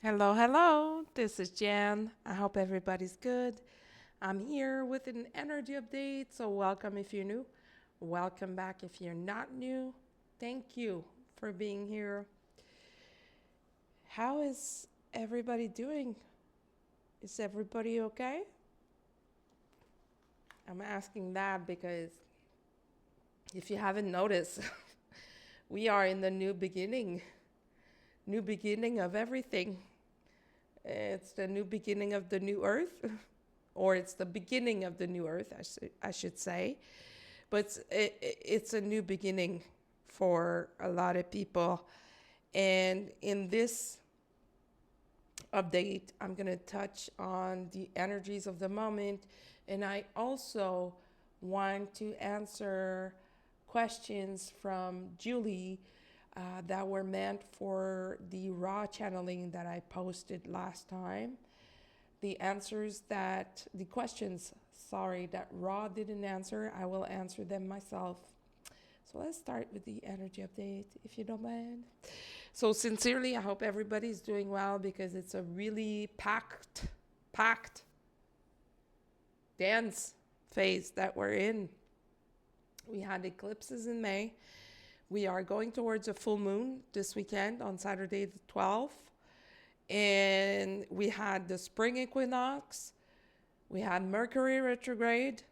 Hello, hello. This is Jan. I hope everybody's good. I'm here with an energy update. So, welcome if you're new. Welcome back if you're not new. Thank you for being here. How is everybody doing? Is everybody okay? I'm asking that because if you haven't noticed, we are in the new beginning of everything. It's the new beginning of the new earth, or it's the beginning of the new earth, I should say. But it's a new beginning for a lot of people. And in this update, I'm going to touch on the energies of the moment. And I also want to answer questions from Julie that were meant for the raw channeling that I posted last time. The questions, sorry, that Raw didn't answer, I will answer them myself. So let's start with the energy update, if you don't mind. So sincerely, I hope everybody's doing well because it's a really packed dance phase that we're in. We had eclipses in May. We are going towards a full moon this weekend on Saturday the 12th. And we had the spring equinox. We had Mercury retrograde.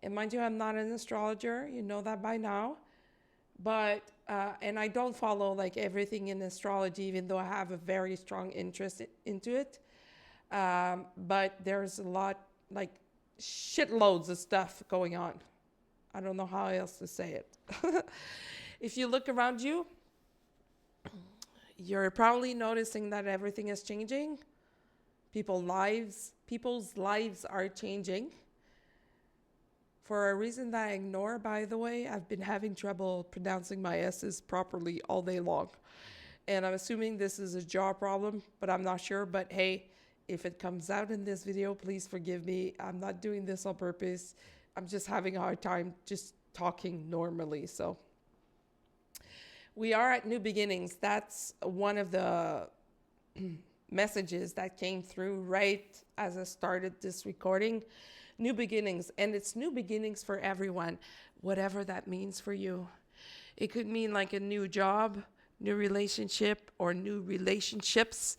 And mind you, I'm not an astrologer. You know that by now. But, and I don't follow like everything in astrology, even though I have a very strong interest into it. But there's a lot, like shitloads of stuff going on. I don't know how else to say it. If you look around you, you're probably noticing that everything is changing. People's lives are changing. For a reason that I ignore, by the way, I've been having trouble pronouncing my S's properly all day long. And I'm assuming this is a jaw problem, but I'm not sure. But hey, if it comes out in this video, please forgive me. I'm not doing this on purpose. I'm just having a hard time just talking normally. So we are at new beginnings. That's one of the messages that came through right as I started this recording. New beginnings, and it's new beginnings for everyone, whatever that means for you. It could mean like a new job, new relationship, or new relationships,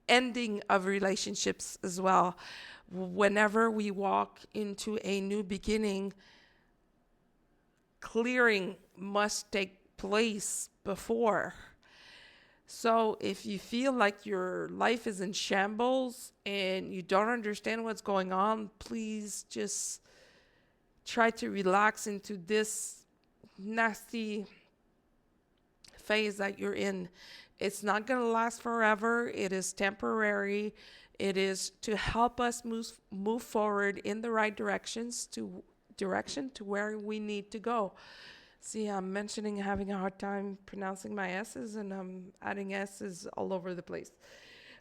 ending of relationships as well. Whenever we walk into a new beginning, clearing must take place before. So if you feel like your life is in shambles and you don't understand what's going on, please just try to relax into this nasty phase that you're in. It's not going to last forever. It is temporary. It is to help us move forward in the right direction to where we need to go. See, I'm mentioning having a hard time pronouncing my S's, and I'm adding S's all over the place.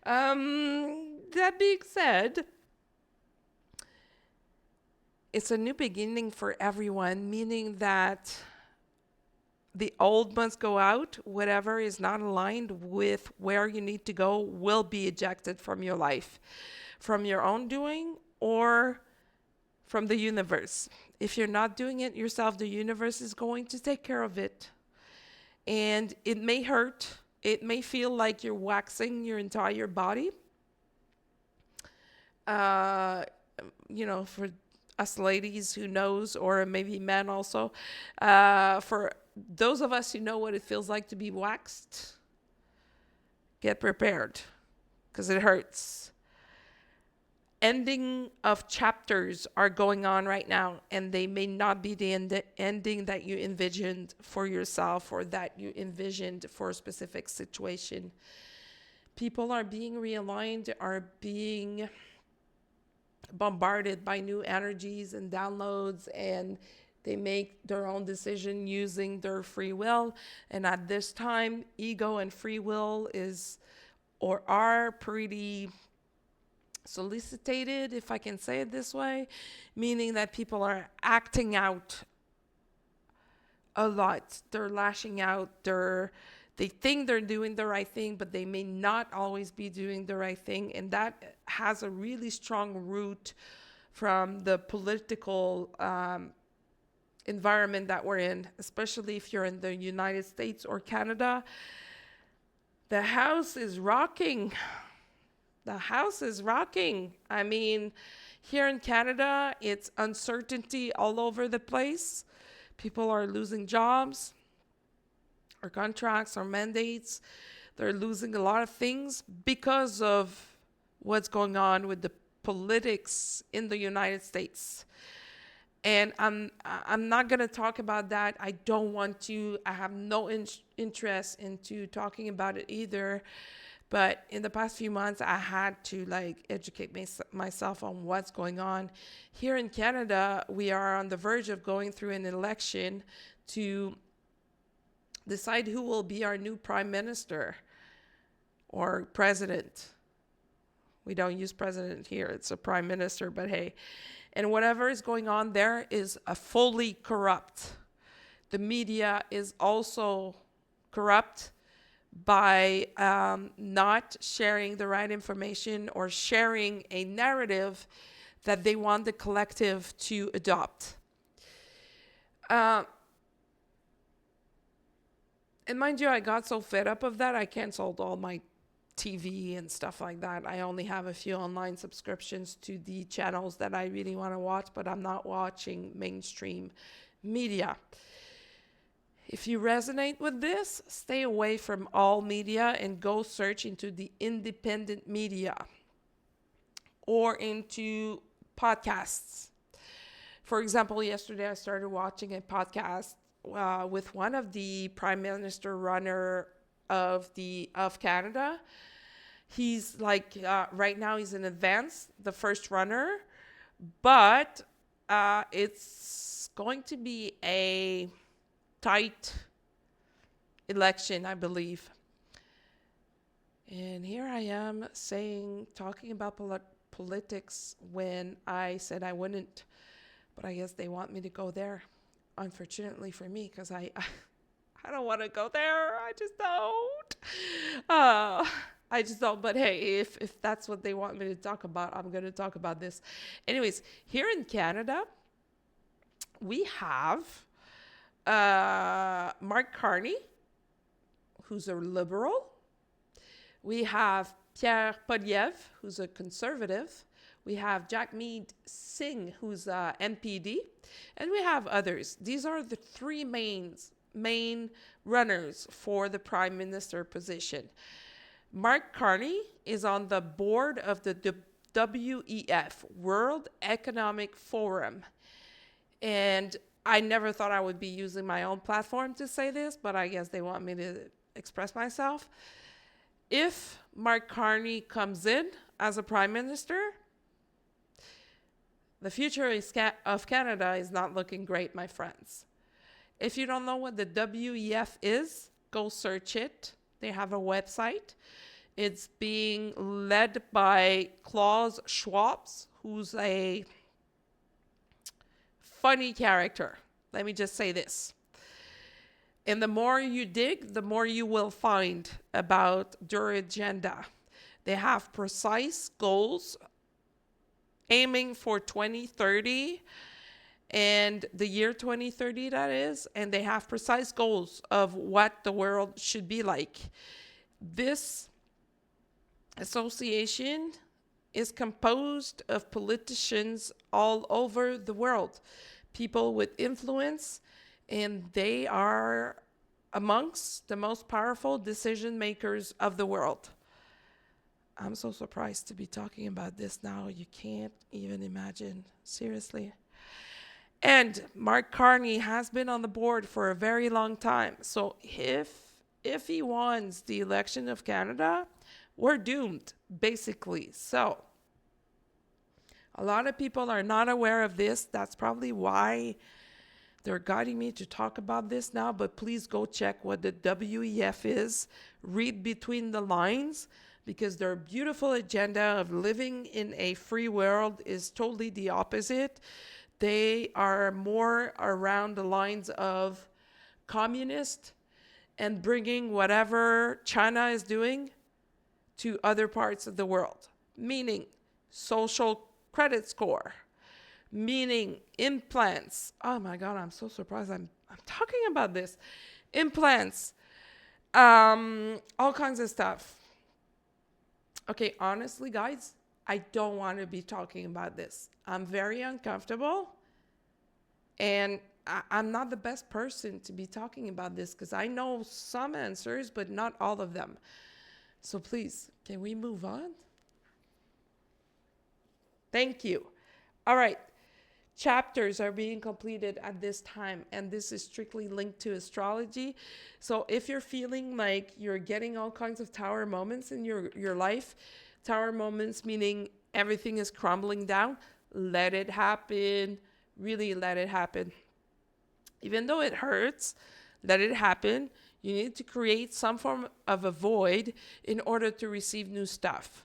That being said, it's a new beginning for everyone, meaning that the old must go out. Whatever is not aligned with where you need to go will be ejected from your life, from your own doing or from the universe. If you're not doing it yourself, the universe is going to take care of it. And it may hurt. It may feel like you're waxing your entire body. Uh, for us ladies who knows, or maybe men also, for those of us who know what it feels like to be waxed, get prepared because it hurts. Ending of chapters are going on right now, and they may not be the ending that you envisioned for yourself or that you envisioned for a specific situation. People are being realigned, are being bombarded by new energies and downloads, and they make their own decision using their free will. And at this time, ego and free will are pretty solicited, if I can say it this way, meaning that people are acting out a lot. They're lashing out. They think they're doing the right thing, but they may not always be doing the right thing. And that has a really strong root from the political environment that we're in, especially if you're in the United States or Canada. The house is rocking. The house is rocking. I mean, here in Canada, it's uncertainty all over the place. People are losing jobs or contracts or mandates. They're losing a lot of things because of what's going on with the politics in the United States. And I'm not going to talk about that. I don't want to. I have no interest into talking about it either. But in the past few months, I had to educate myself on what's going on. Here in Canada, we are on the verge of going through an election to decide who will be our new prime minister or president. We don't use president here. It's a prime minister, but hey. And whatever is going on there is fully corrupt. The media is also corrupt by not sharing the right information or sharing a narrative that they want the collective to adopt. And mind you, I got so fed up of that, I canceled all my TV and stuff like that. I only have a few online subscriptions to the channels that I really want to watch, but I'm not watching mainstream media. If you resonate with this, stay away from all media and go search into the independent media or into podcasts. For example, yesterday I started watching a podcast with one of the prime minister runner of Canada. He's right now he's in advance, the first runner, but it's going to be a tight election, I believe. And here I am talking about politics when I said I wouldn't, but I guess they want me to go there, unfortunately for me, because I don't want to go there. I just don't. But hey, if that's what they want me to talk about, I'm going to talk about this. Anyways, here in Canada, we have Mark Carney, who's a liberal. We have Pierre Poilievre, who's a conservative. We have Jagmeet Singh, who's a MPD. And we have others. These are the three main runners for the prime minister position. Mark Carney is on the board of the WEF, World Economic Forum. And I never thought I would be using my own platform to say this, but I guess they want me to express myself. If Mark Carney comes in as a prime minister, the future of Canada is not looking great, my friends. If you don't know what the WEF is, go search it. They have a website. It's being led by Klaus Schwab, who's a funny character. Let me just say this. And the more you dig, the more you will find about their agenda. They have precise goals aiming for 2030 and the year 2030, that is, and they have precise goals of what the world should be like. This association is composed of politicians all over the world, people with influence, and they are amongst the most powerful decision makers of the world. I'm so surprised to be talking about this now. You can't even imagine. Seriously. And Mark Carney has been on the board for a very long time. So if he wins the election of Canada, we're doomed, basically. So a lot of people are not aware of this. That's probably why they're guiding me to talk about this now. But please go check what the WEF is. Read between the lines, because their beautiful agenda of living in a free world is totally the opposite. They are more around the lines of communist and bringing whatever China is doing to other parts of the world, meaning social credit score, meaning implants. Oh my God, I'm so surprised I'm talking about this. Implants, all kinds of stuff. Okay, honestly, guys, I don't want to be talking about this. I'm very uncomfortable, and I'm not the best person to be talking about this because I know some answers, but not all of them. So please, can we move on? Thank you. All right. Chapters are being completed at this time, and this is strictly linked to astrology. So if you're feeling like you're getting all kinds of tower moments in your life, tower moments meaning everything is crumbling down, let it happen. Really let it happen. Even though it hurts, let it happen. You need to create some form of a void in order to receive new stuff.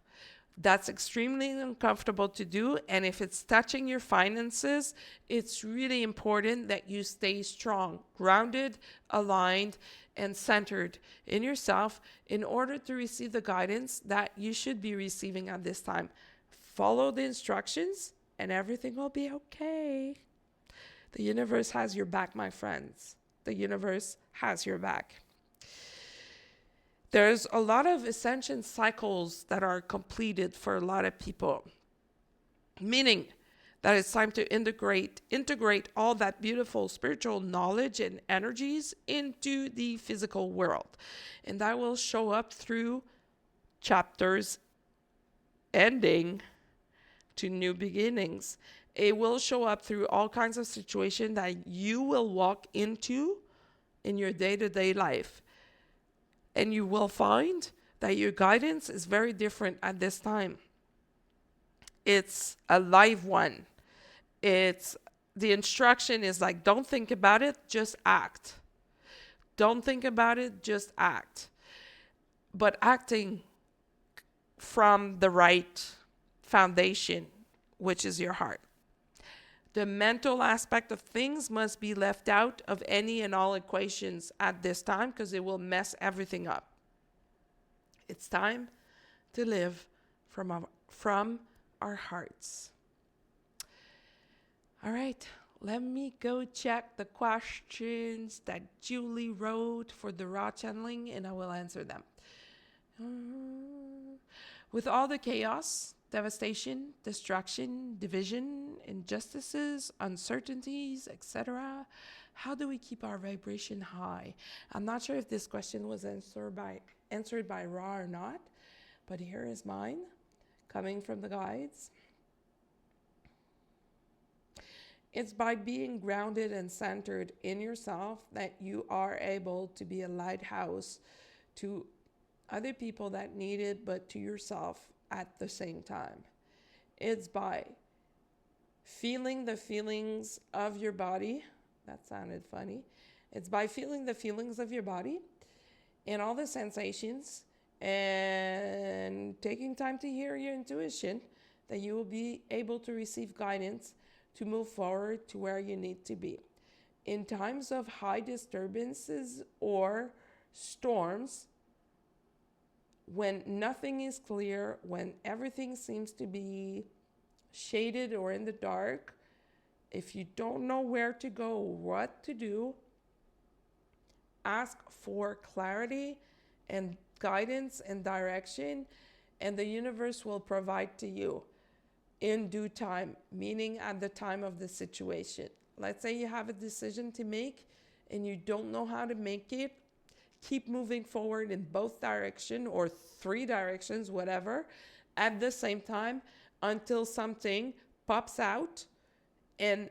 That's extremely uncomfortable to do. And if it's touching your finances, it's really important that you stay strong, grounded, aligned, and centered in yourself in order to receive the guidance that you should be receiving at this time. Follow the instructions and everything will be okay. The universe has your back, my friends. The universe has your back. There's a lot of ascension cycles that are completed for a lot of people, meaning that it's time to integrate all that beautiful spiritual knowledge and energies into the physical world. And that will show up through chapters ending to new beginnings. It will show up through all kinds of situations that you will walk into in your day-to-day life. And you will find that your guidance is very different at this time. It's a live one. The instruction is like, don't think about it, just act. Don't think about it, just act. But acting from the right foundation, which is your heart. The mental aspect of things must be left out of any and all equations at this time because it will mess everything up. It's time to live from our hearts. All right, let me go check the questions that Julie wrote for the raw channeling and I will answer them. With all the chaos, devastation, destruction, division, injustices, uncertainties, etc., how do we keep our vibration high? I'm not sure if this question was answered by Ra or not, but here is mine, coming from the guides. It's by being grounded and centered in yourself that you are able to be a lighthouse to other people that need it, but to yourself at the same time. It's by feeling the feelings of your body. That sounded funny. It's by feeling the feelings of your body and all the sensations and taking time to hear your intuition that you will be able to receive guidance to move forward to where you need to be. In times of high disturbances or storms, when nothing is clear, when everything seems to be shaded or in the dark, if you don't know where to go, what to do, ask for clarity and guidance and direction, and the universe will provide to you in due time, meaning at the time of the situation. Let's say you have a decision to make and you don't know how to make it. Keep moving forward in both directions or 3 directions, whatever, at the same time until something pops out and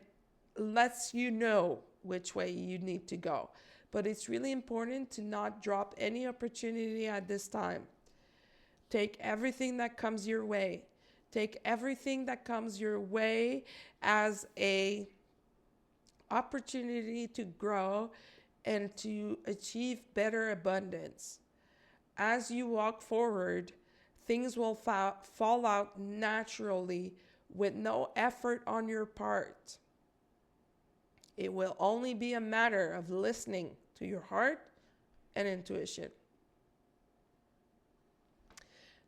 lets you know which way you need to go. But it's really important to not drop any opportunity at this time. Take everything that comes your way. Take everything that comes your way as a opportunity to grow and to achieve better abundance. As you walk forward, things will fall out naturally with no effort on your part. It will only be a matter of listening to your heart, and intuition.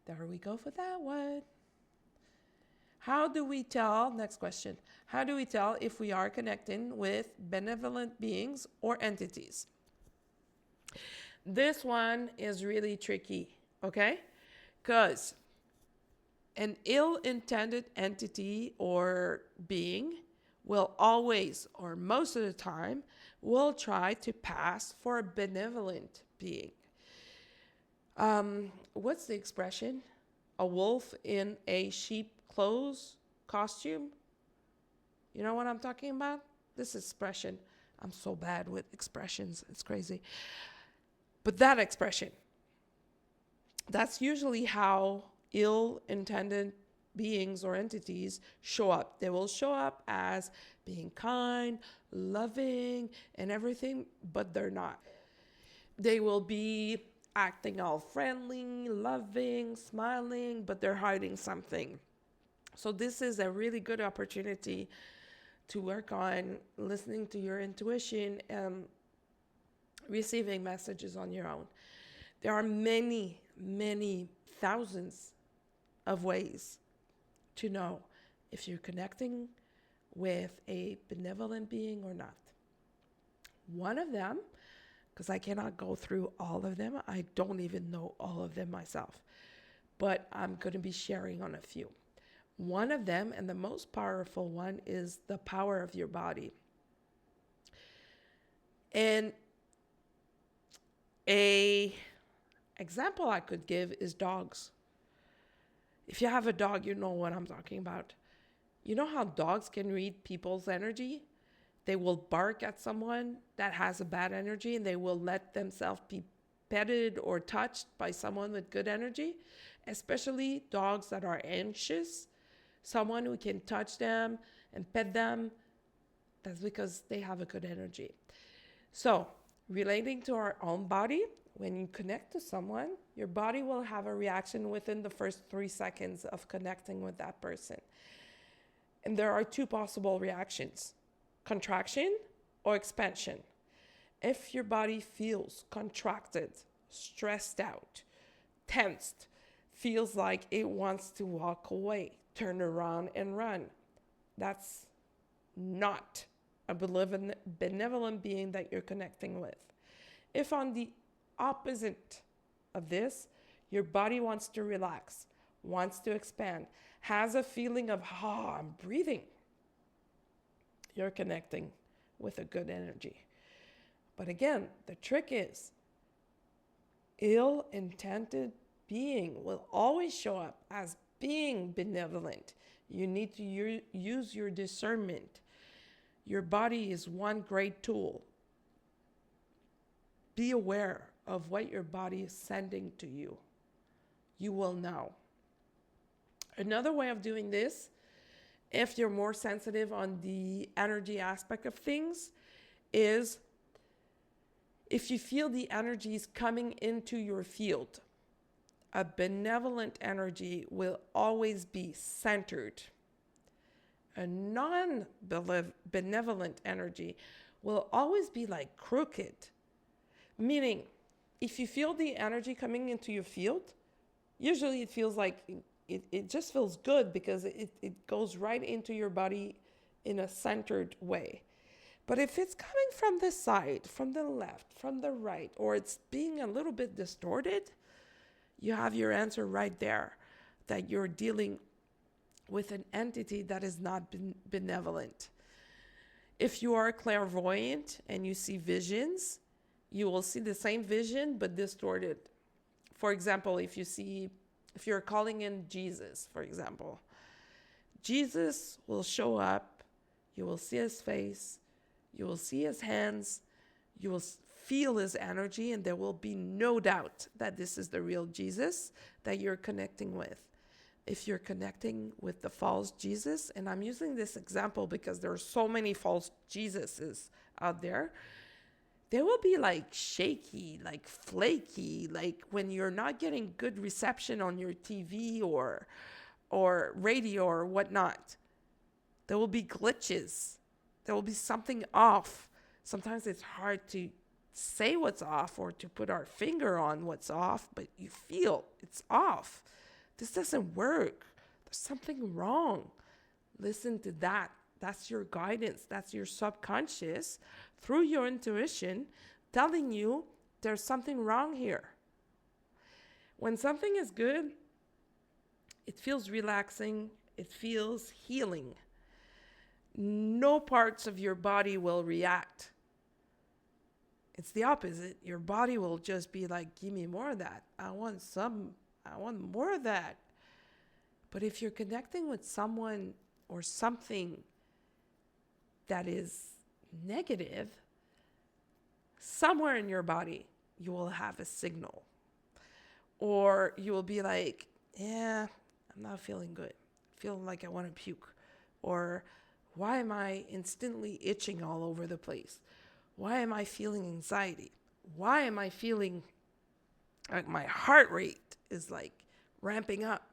There we go for that one. How do we tell, next question, how do we tell if we are connecting with benevolent beings or entities? This one is really tricky, okay? Because an ill-intended entity or being will always, or most of the time, will try to pass for a benevolent being. What's the expression? A wolf in a sheep clothes costume? You know what I'm talking about? This expression. I'm so bad with expressions. It's crazy. But that expression, that's usually how ill-intended beings or entities show up. They will show up as being kind, loving, and everything, but they're not. They will be acting all friendly, loving, smiling, but they're hiding something. So this is a really good opportunity to work on listening to your intuition and receiving messages on your own. There are many, many thousands of ways to know if you're connecting with a benevolent being or not. One of them, because I cannot go through all of them, I don't even know all of them myself, but I'm going to be sharing on a few. One of them, and the most powerful one, is the power of your body. And a example I could give is dogs. If you have a dog, you know what I'm talking about. You know how dogs can read people's energy? They will bark at someone that has a bad energy and they will let themselves be petted or touched by someone with good energy, especially dogs that are anxious. Someone who can touch them and pet them, that's because they have a good energy. So, relating to our own body, when you connect to someone, your body will have a reaction within the first 3 seconds of connecting with that person. And there are two possible reactions: contraction or expansion. If your body feels contracted, stressed out, tensed, feels like it wants to walk away, turn around and run, that's not a benevolent being that you're connecting with. If on the opposite of this, your body wants to relax, wants to expand, has a feeling of, I'm breathing, you're connecting with a good energy. But again, the trick is, ill-intended being will always show up as being benevolent. You need to use your discernment. Your body is one great tool. Be aware of what your body is sending to you. You will know. Another way of doing this, if you're more sensitive on the energy aspect of things, is if you feel the energies coming into your field, a benevolent energy will always be centered. A non-benevolent energy will always be like crooked. Meaning, if you feel the energy coming into your field, usually it feels like it just feels good because it goes right into your body in a centered way. But if it's coming from the side, from the left, from the right, or it's being a little bit distorted, you have your answer right there, that you're dealing with an entity that is not benevolent. If you are clairvoyant and you see visions, you will see the same vision but distorted. For example, if you're calling in Jesus, for example, Jesus will show up, you will see his face, you will see his hands, you will feel his energy, and there will be no doubt that this is the real Jesus that you're connecting with. If you're connecting with the false Jesus, and I'm using this example because there are so many false Jesuses out there, they will be like shaky, like flaky, like when you're not getting good reception on your TV or radio or whatnot. There will be glitches. There will be something off. Sometimes it's hard to say what's off or to put our finger on what's off, but you feel it's off. This doesn't work. There's something wrong. Listen to that. That's your guidance. That's your subconscious through your intuition telling you there's something wrong here. When something is good, it feels relaxing. It feels healing. No parts of your body will react. It's the opposite. Your body will just be like, give me more of that. I want more of that. But if you're connecting with someone or something that is negative, somewhere in your body, you will have a signal. Or you will be like, yeah, I'm not feeling good. Feeling like I want to puke. Or why am I instantly itching all over the place? Why am I feeling anxiety? Why am I feeling like my heart rate is like ramping up?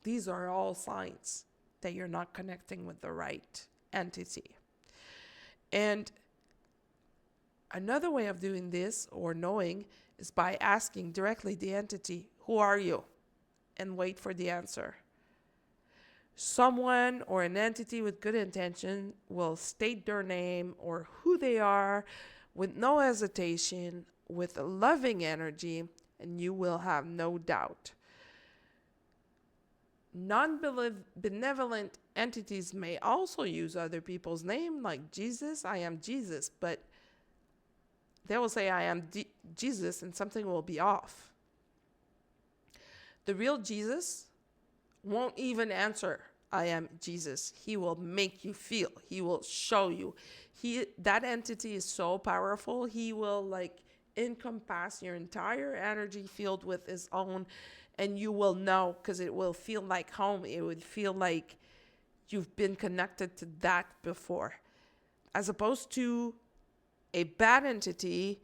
These are all signs that you're not connecting with the right entity. And another way of doing this or knowing is by asking directly the entity, who are you? And wait for the answer. Someone or an entity with good intention will state their name or who they are with no hesitation, with a loving energy, and you will have no doubt. Non-benevolent entities may also use other people's name, like Jesus, I am Jesus, but they will say I am Jesus and something will be off. The real Jesus won't even answer, I am Jesus. He will make you feel. He will show you. That entity is so powerful. He will like encompass your entire energy field with his own, and you will know because it will feel like home. It would feel like you've been connected to that before. As opposed to a bad entity,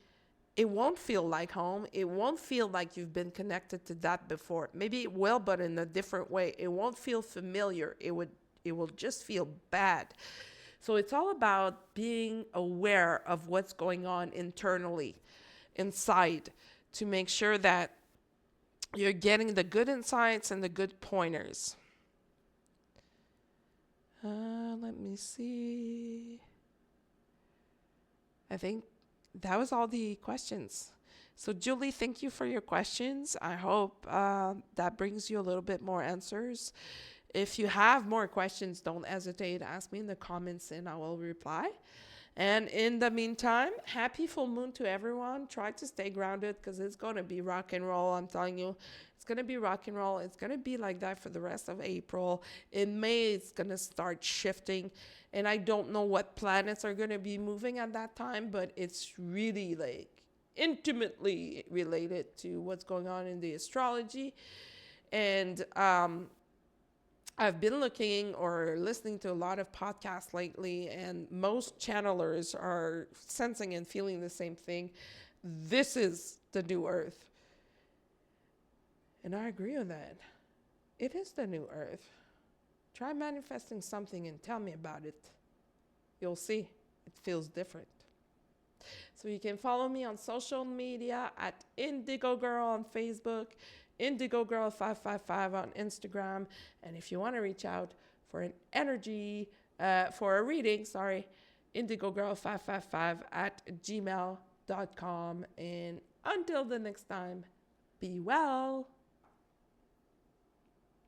it won't feel like home. It won't feel like you've been connected to that before. Maybe it will, but in a different way. It won't feel familiar. It will just feel bad. So it's all about being aware of what's going on internally, inside, to make sure that you're getting the good insights and the good pointers. Let me see. I think that was all the questions. So Julie, thank you for your questions. I hope that brings you a little bit more answers. If you have more questions, don't hesitate. Ask me in the comments and I will reply. And in the meantime, happy full moon to everyone. Try to stay grounded because it's going to be rock and roll. I'm telling you, it's going to be rock and roll. It's going to be like that for the rest of April. In May, it's going to start shifting. And I don't know what planets are going to be moving at that time, but it's really like intimately related to what's going on in the astrology. And I've been looking or listening to a lot of podcasts lately, and most channelers are sensing and feeling the same thing. This is the new earth. And I agree with that. It is the new earth. Try manifesting something and tell me about it. You'll see. It feels different. So you can follow me on social media at Indigo Girl on Facebook, Indigo Girl 555 on Instagram. And if you want to reach out for an energy, for a reading, Indigo Girl 555 at gmail.com. And until the next time, be well.